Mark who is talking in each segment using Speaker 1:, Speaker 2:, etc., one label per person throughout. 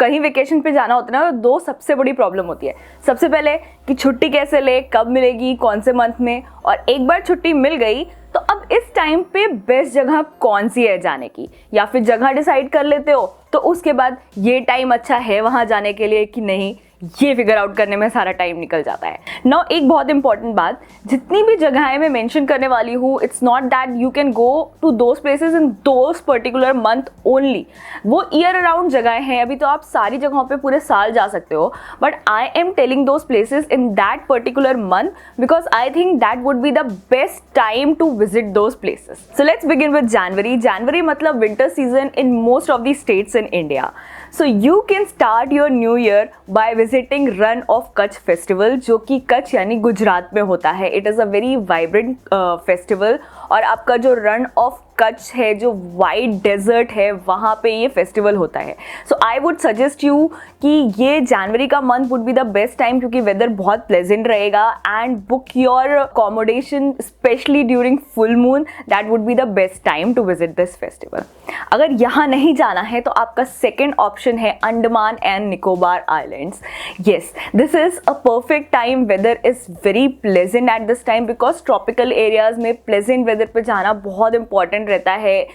Speaker 1: कहीं वेकेशन पे जाना होता है ना, तो दो सबसे बड़ी प्रॉब्लम होती है। सबसे पहले कि छुट्टी कैसे ले, कब मिलेगी, कौन से मंथ में, और एक बार छुट्टी मिल गई तो अब इस टाइम पे बेस्ट जगह कौन सी है जाने की, या फिर जगह डिसाइड कर लेते हो तो उसके बाद ये टाइम अच्छा है वहाँ जाने के लिए कि नहीं, ये फिगर आउट करने में सारा टाइम निकल जाता है। नाउ एक बहुत इंपॉर्टेंट बात, जितनी भी जगहें मैं मेंशन करने वाली हूँ, it's not that you can go to those places in those particular month only. वो ईयर अराउंड जगहें हैं, अभी तो आप सारी जगहों पे पूरे साल जा सकते हो, but I am telling those places in that particular month because I think that would be the best time to visit those places. So let's begin with January. January मतलब winter season in most of the states in India. So you can start your new year by visiting Run of Kutch festival, जो कि कच्छ यानी गुजरात में होता है। It is a very vibrant festival, और आपका जो रन ऑफ कच्छ है, जो वाइट डेजर्ट है, वहाँ पे ये फेस्टिवल होता है। So I would suggest you कि ये जनवरी का month would be the best time, क्योंकि वेदर बहुत प्लेजेंट रहेगा, and book your accommodation specially during full moon, that would be the best time to visit this festival. अगर यहाँ नहीं जाना है तो आपका सेकेंड ऑप्शन है Andaman and Nicobar islands. Yes, this is a perfect time, weather is very pleasant at this time because tropical areas में pleasant weather पे जाना बहुत इंपॉर्टेंट रहता है।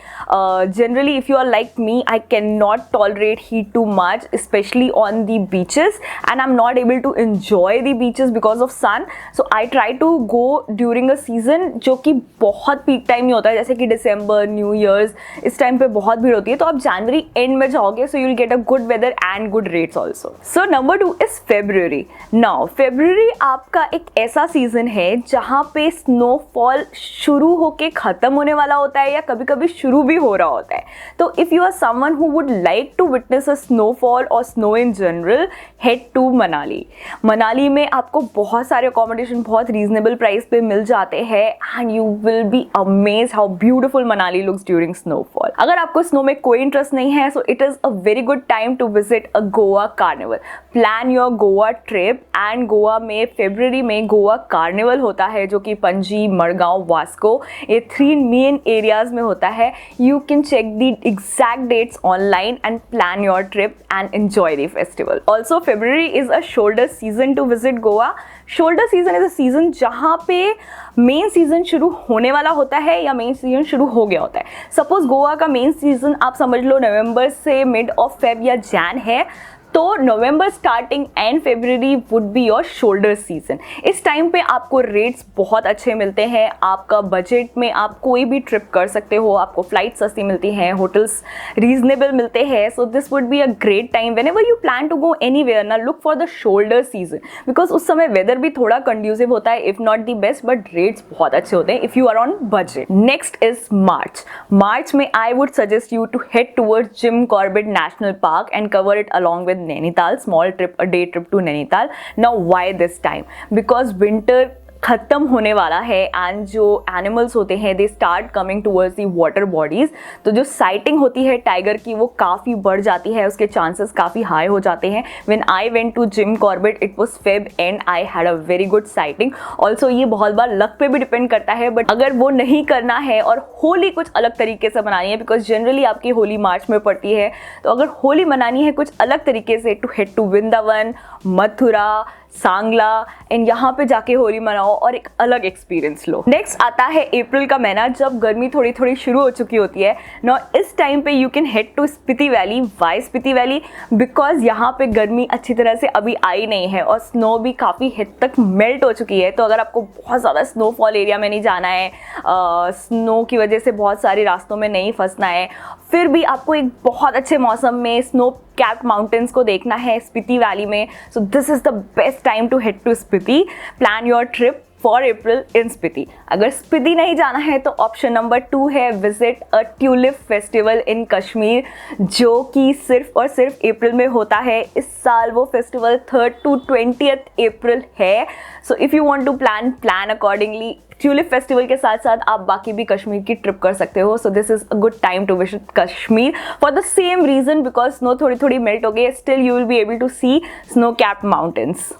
Speaker 1: Generally if you are like me, I can not tolerate heat too much, specially on the beaches, and I am not able to enjoy the beaches because of sun. So I try to go during a season जो कि बहुत peak time नहीं होता है, जैसे कि दिसंबर, new years, इस time पे बहुत भीड़ होती है। तो आप जनवरी एंड में जाओगे, so you will get a good weather and good rates also. So number 2 is February. Now February आपका एक ऐसा सीजन है जहाँ पे स्नोफॉल शुरू होके खत्म होने वाला होता है, या कभी कभी शुरू भी हो रहा होता है। तो if you are someone who would like to witness a snowfall और snow in general, head to Manali. Manali में आपको बहुत सारे अकोमोडेशन बहुत रीजनेबल प्राइस पे मिल जाते हैं, and you will be amaze how beautiful Manali looks during snowfall. अगर आपको स्नो में कोई इंटरेस्ट नहीं है, so it is a very good time to visit a Goa carnival. Plan your Goa trip, and Goa में फेब्रुअरी में गोवा कार्निवल होता है, जो कि पणजी, मडगांव, वास्को, ये 3 मेन एरियाज में होता है। You can check the exact dates online and plan your trip and enjoy the festival. Also February is a shoulder season to visit Goa. Shoulder season is a season जहाँ पे main season शुरू होने वाला होता है या मेन सीजन शुरू हो गया होता है। सपोज गोवा का मेन सीजन आप समझ लो नवंबर से मिड ऑफ फेब या जैन है, तो November starting and February would be your shoulder season. इस टाइम पे आपको रेट्स बहुत अच्छे मिलते हैं, आपका बजट में आप कोई भी ट्रिप कर सकते हो, आपको फ्लाइट सस्ती मिलती हैं, होटल्स रीजनेबल मिलते हैं। So this would be a great time whenever you plan to go anywhere, ना look for the shoulder season, because उस समय वेदर भी थोड़ा कंड्यूसिव होता है, if not the best, but rates बहुत अच्छे होते हैं if you are on budget. Next is March. March में I would suggest you to head towards Jim Corbett national park and cover it along with Nainital, small trip, a day trip to Nainital. Now why this time? Because winter खत्म होने वाला है, and जो animals होते हैं they start coming towards the water bodies. तो जो sighting होती है टाइगर की वो काफ़ी बढ़ जाती है, उसके चांसेस काफ़ी हाई हो जाते हैं। When I went to Jim Corbett it was Feb and I had a very good sighting. Also ये बहुत बार लक पे भी डिपेंड करता है, बट अगर वो नहीं करना है और होली कुछ अलग तरीके से मनानी है, बिकॉज जनरली आपकी होली मार्च में पड़ती है, तो अगर होली मनानी है कुछ अलग तरीके से, to head to Vrindavan, Mathura, Sangla, and यहाँ पे जाके होली मनाओ और एक अलग एक्सपीरियंस लो। नेक्स्ट आता है अप्रैल का महीना, जब गर्मी थोड़ी थोड़ी शुरू हो चुकी होती है। नो इस टाइम पे you can head to Spiti valley. Why Spiti valley? Because यहाँ पे गर्मी अच्छी तरह से अभी आई नहीं है और स्नो भी काफ़ी हद तक मेल्ट हो चुकी है। तो अगर आपको बहुत ज़्यादा स्नोफॉल एरिया में नहीं जाना है, स्नो की वजह से बहुत सारे रास्तों में नहीं फंसना है, फिर भी आपको एक बहुत अच्छे मौसम में स्नो कैप्ड माउंटेन्स को देखना है स्पीति वैली में, so this is the best time to head to Spiti. Plan your trip for April in Spiti. अगर स्पीति नहीं जाना है तो ऑप्शन नंबर 2 है visit a tulip festival in Kashmir, जो कि सिर्फ और सिर्फ अप्रैल में होता है। इस साल वो festival 3rd to 20th April है। So if you want to plan accordingly. Tulip festival के साथ साथ आप बाकी भी कश्मीर की ट्रिप कर सकते हो। So this is a good time to visit Kashmir for the same reason, because snow थोड़ी थोड़ी मेल्ट हो गई है, still you will be able to see snow capped mountains.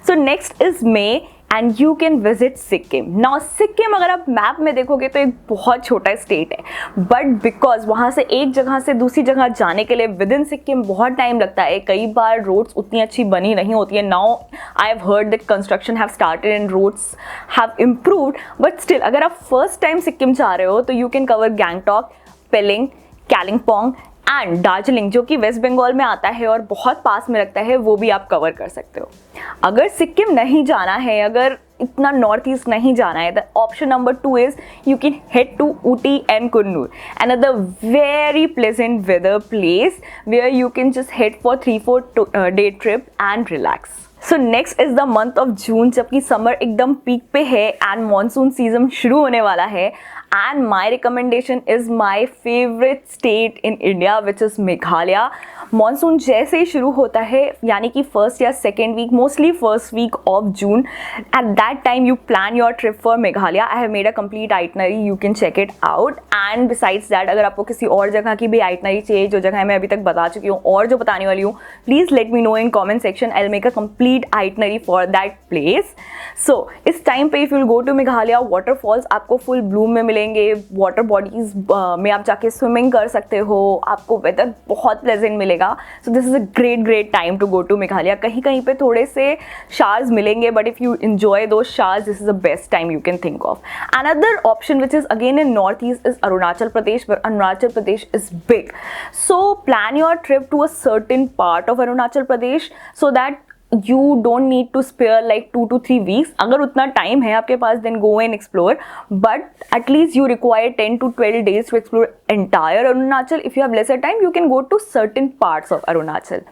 Speaker 1: So next is May. And you can visit Sikkim. Now Sikkim अगर आप map में देखोगे तो एक बहुत छोटा स्टेट है, बट बिकॉज वहाँ से एक जगह से दूसरी जगह जाने के लिए विद इन सिक्किम बहुत टाइम लगता है, कई बार रोड्स उतनी अच्छी बनी नहीं होती है। Now I have heard that construction have started and roads have improved, but still अगर आप फर्स्ट टाइम सिक्किम जा रहे हो तो you can cover Gangtok, Pelling, Kalimpong and Darjeeling जो कि वेस्ट बंगाल में आता है और बहुत पास में लगता है, वो भी आप कवर कर सकते हो। अगर सिक्किम नहीं जाना है, अगर इतना नॉर्थ ईस्ट नहीं जाना है, the option number 2 is you can head to Ooty and Coonoor, another very pleasant weather place where you can just head for 3-4 day trip and relax. So next is the month of जून, जबकि summer एकदम peak पे है and monsoon season शुरू होने वाला है। And my recommendation is my favourite state in India which is Meghalaya. Monsoon जैसे ही शुरू होता है, यानी कि फर्स्ट या second week, mostly first week of June, at that time you plan your trip for Meghalaya. I have made a complete itinerary, you can check it out. And besides that अगर आपको किसी और जगह की भी आइटनरी चाहिए, जो जगह मैं अभी तक बता चुकी हूँ और जो बताने वाली हूँ, please let me know in comment section. I will make a complete itinerary for that place. So इस टाइम पे if you will go to Meghalaya, waterfalls आपको फुल ब्लूम में मिलेंगे, वाटर बॉडीज में आप जाके स्विमिंग कर सकते हो, आपको वेदर बहुत प्लेजेंट मिलेगा। So this is a great time to go to Meghalaya. कहीं कहीं पे थोड़े से शार्स मिलेंगे, but if you enjoy those showers, this is the best time you can think of. Another option which is again in northeast is Arunachal Pradesh, but Arunachal Pradesh is big, so plan your trip to a certain part of Arunachal Pradesh so that you don't need to spare like 2 to 3 weeks. अगर उतना time है आपके पास, then go and explore, but at least you require 10 to 12 days to explore entire Arunachal. If you have lesser time, you can go to certain parts of Arunachal.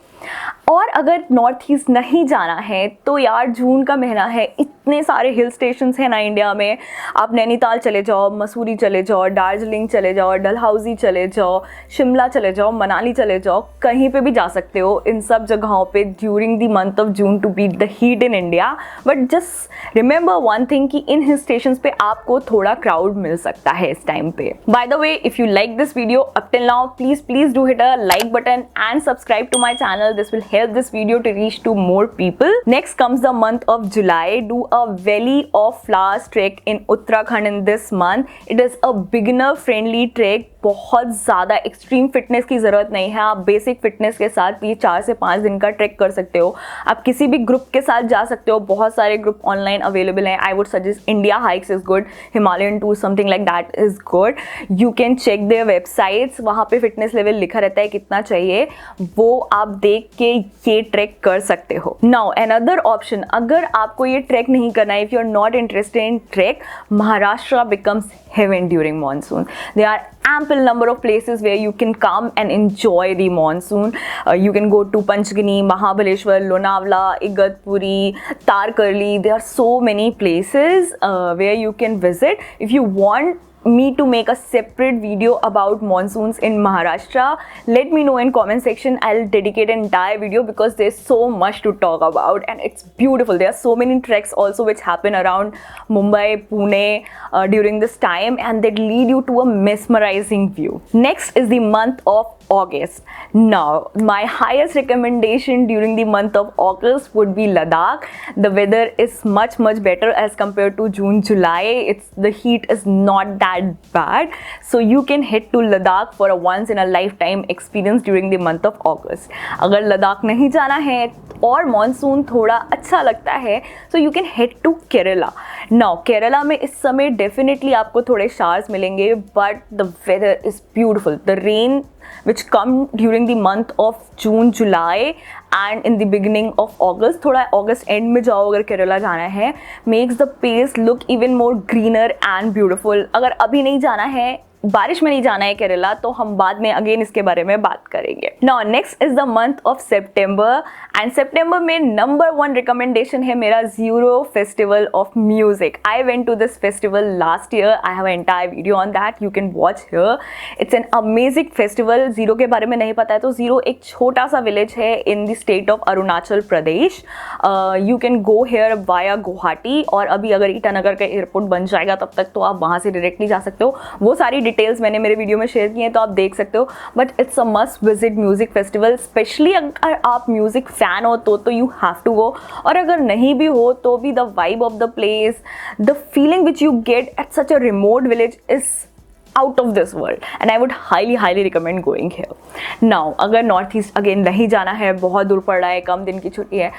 Speaker 1: और अगर north east नहीं जाना है तो यार जून का महीना है, इतने सारे हिल स्टेशंस हैं ना इंडिया में। आप नैनीताल चले जाओ, मसूरी चले जाओ, दार्जिलिंग चले जाओ, डलहौजी चले जाओ, शिमला चले जाओ, मनाली चले जाओ, कहीं पे भी जा सकते हो इन सब जगहों पे during the month of June to beat the heat in India. But just remember one thing कि इन हिल स्टेशंस पे आपको थोड़ा क्राउड मिल सकता है इस टाइम पे। By the way, if you like this video up till now, please do hit a like button and subscribe to my channel. This will help this video to reach to more people. Next comes the month of July. Do a Valley of Flowers trek in Uttarakhand in this month. It is a beginner friendly trek. बहुत ज़्यादा extreme fitness की ज़रूरत नहीं है, आप basic fitness के साथ ये 4 से 5 दिन का ट्रैक कर सकते हो। आप किसी भी ग्रुप के साथ जा सकते हो, बहुत सारे ग्रुप ऑनलाइन अवेलेबल हैं। I would suggest India Hikes is good, Himalayan tour something like that is good. You can check their websites, वहाँ पे फिटनेस लेवल लिखा रहता है कितना चाहिए, वो आप देख के ये ट्रैक कर सकते हो। नाउ अनदर ऑप्शन, अगर आपको ये ट्रैक नहीं करना है, if you are not interested in track, Maharashtra becomes heaven during monsoon. There are ample number of places where you can come and enjoy the monsoon. You can go to Panchgani, Mahabaleshwar, Lonavala, Igatpuri, Tarkarli. There are so many places where you can visit. If you want me to make a separate video about monsoons in Maharashtra, let me know in comment section. I'll dedicate an entire video because there's so much to talk about and it's beautiful. There are so many treks also which happen around Mumbai, Pune during this time, and they lead you to a mesmerizing view. Next is the month of August. Now, my highest recommendation during the month of August would be Ladakh. The weather is much better as compared to June, July. The heat is not that bad, so you can head to Ladakh for a once in a lifetime experience during the month of August. अगर लद्दाख नहीं जाना है और monsoon थोड़ा अच्छा लगता है, so you can head to Kerala. Now, Kerala में इस समय डेफिनेटली आपको थोड़े शावर्स मिलेंगे, but the weather is beautiful. The rain which come during the month of June, July and in the beginning of August, थोड़ा अगस्त एंड में जाओ अगर केरला जाना है, makes the place look even more greener and beautiful. अगर अभी नहीं जाना है, बारिश में नहीं जाना है केरला, तो हम बाद में अगेन इसके बारे में बात करेंगे। Now next is the month of September, and September में नंबर 1 रिकमेंडेशन है मेरा Ziro festival of music. I went to this festival last year, I have entire video on that, you can watch here. It's an amazing festival. Ziro के बारे में नहीं पता है तो ज़ीरो एक छोटा सा विलेज है in the state of Arunachal Pradesh. You can go here via Guwahati, और अभी अगर ईटानगर का एयरपोर्ट बन जाएगा तब तक तो आप वहाँ से डायरेक्टली जा सकते हो। वो सारी डिटेल्स मैंने मेरे वीडियो में शेयर किए हैं तो आप देख सकते हो, but it's a must visit music festival, specially अगर आप म्यूजिक फैन हो तो यू हैव टू गो, और अगर नहीं भी हो तो भी the vibe of the place, the feeling which you get at such a remote village is out of this world, and I would highly recommend going here. Now अगर north east again नहीं जाना है, बहुत दूर पड़ रहा है, कम दिन की छुट्टी है,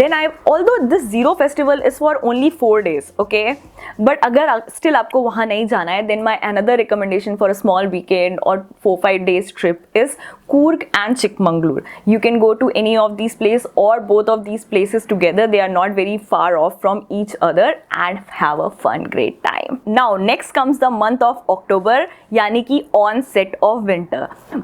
Speaker 1: then although this Zero festival is for only 4 days, okay, but अगर still आपको वहाँ नहीं जाना है, then my another recommendation for a small weekend or 4-5 days trip is Coorg and Chikmagalur. You can go to any of these places or both of these places together. They are not very far off from each other and have a fun, great time. Now next comes the month of October, यानी कि onset of winter.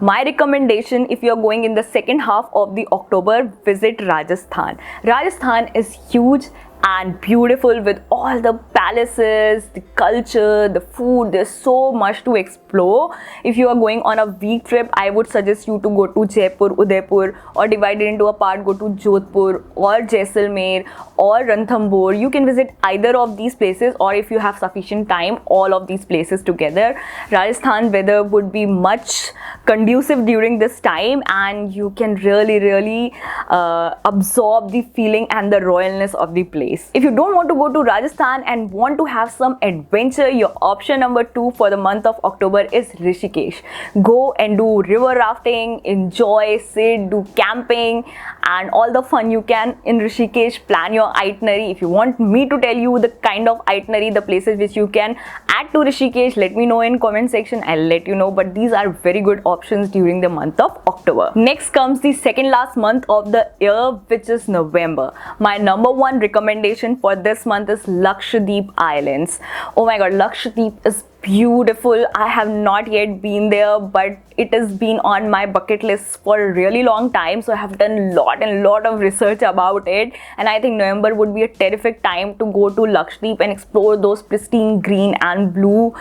Speaker 1: My recommendation, if you are going in the second half of the October, visit Rajasthan. Rajasthan is huge and beautiful with all the palaces, the culture, the food. There's so much to explore. If you are going on a week trip, I would suggest you to go to Jaipur, Udaipur, or divide it into a part, go to Jodhpur or Jaisalmer or Ranthambore. You can visit either of these places, or if you have sufficient time, all of these places together. Rajasthan weather would be much conducive during this time, and you can really absorb the feeling and the royalness of the place. If you don't want to go to Rajasthan and want to have some adventure, your option number 2 for the month of October is Rishikesh. Go and do river rafting, enjoy, sit, do camping and all the fun you can in Rishikesh. Plan your itinerary. If you want me to tell you the kind of itinerary, the places which you can add to Rishikesh, let me know in comment section. I'll let you know, but these are very good options during the month of October. Next comes the second last month of the year, which is November. My number 1 recommendation for this month is Lakshadweep Islands. Oh my god, Lakshadweep is beautiful. I have not yet been there, but it has been on my bucket list for a really long time, so I have done lot of research about it, and I think November would be a terrific time to go to Lakshadweep and explore those pristine green and blue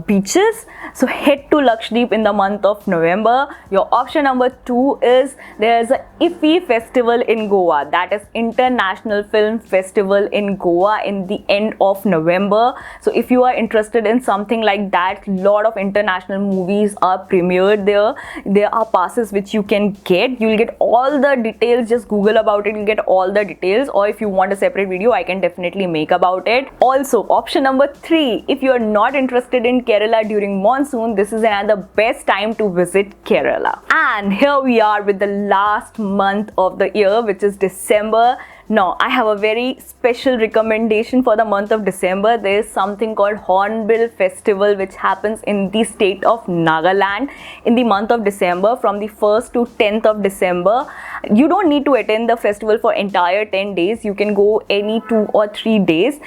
Speaker 1: beaches. So head to Lakshadweep in the month of November. Your option number 2 is there's a IFFI festival in Goa, that is International Film Festival in Goa in the end of November. So if you are interested in something like that, lot of international movies are premiered there. There are passes which you can get. You'll get all the details. Just Google about it. You'll get all the details. Or if you want a separate video, I can definitely make about it. Also, option number 3, if you are not interested in Kerala during monsoon, this is another best time to visit Kerala. And here we are with the last month of the year, which is December. Now, I have a very special recommendation for the month of December. There is something called Hornbill Festival, which happens in the state of Nagaland in the month of December, from the 1st to 10th of December. You don't need to attend the festival for entire 10 days. You can go any 2 or 3 days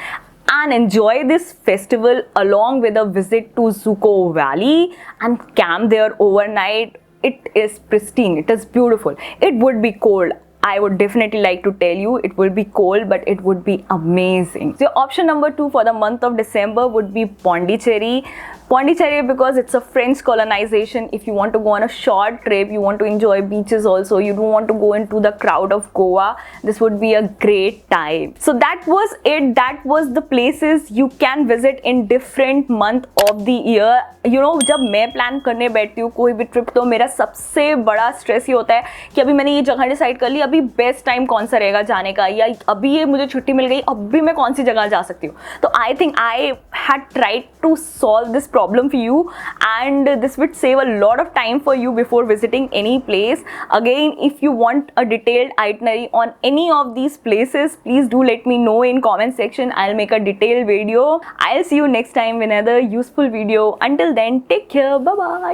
Speaker 1: and enjoy this festival along with a visit to Zuko Valley and camp there overnight. It is pristine. It is beautiful. It would be cold. I would definitely like to tell you it will be cold, but it would be amazing. So option number 2 for the month of December would be Pondicherry. Pondicherry, because it's a French colonization. If you want to go on a short trip, you want to enjoy beaches also, you don't want to go into the crowd of Goa, this would be a great time. So that was it. That was the places you can visit in different month of the year. You know, जब मैं plan करने बैठती हूँ कोई भी trip, तो मेरा सबसे बड़ा स्ट्रेस ये होता है कि अभी मैंने ये जगह डिसाइड कर ली, अभी बेस्ट टाइम कौन सा रहेगा जाने का, या अभी ये मुझे छुट्टी मिल गई, अभी मैं कौन सी जगह जा सकती हूँ. तो I think I had tried to solve this problem for you, and this would save a lot of time for you before visiting any place. Again, if you want a detailed itinerary on any of these places, please do let me know in comment section. I'll make a detailed video. I'll see you next time with another useful video. Until then, take care. Bye bye.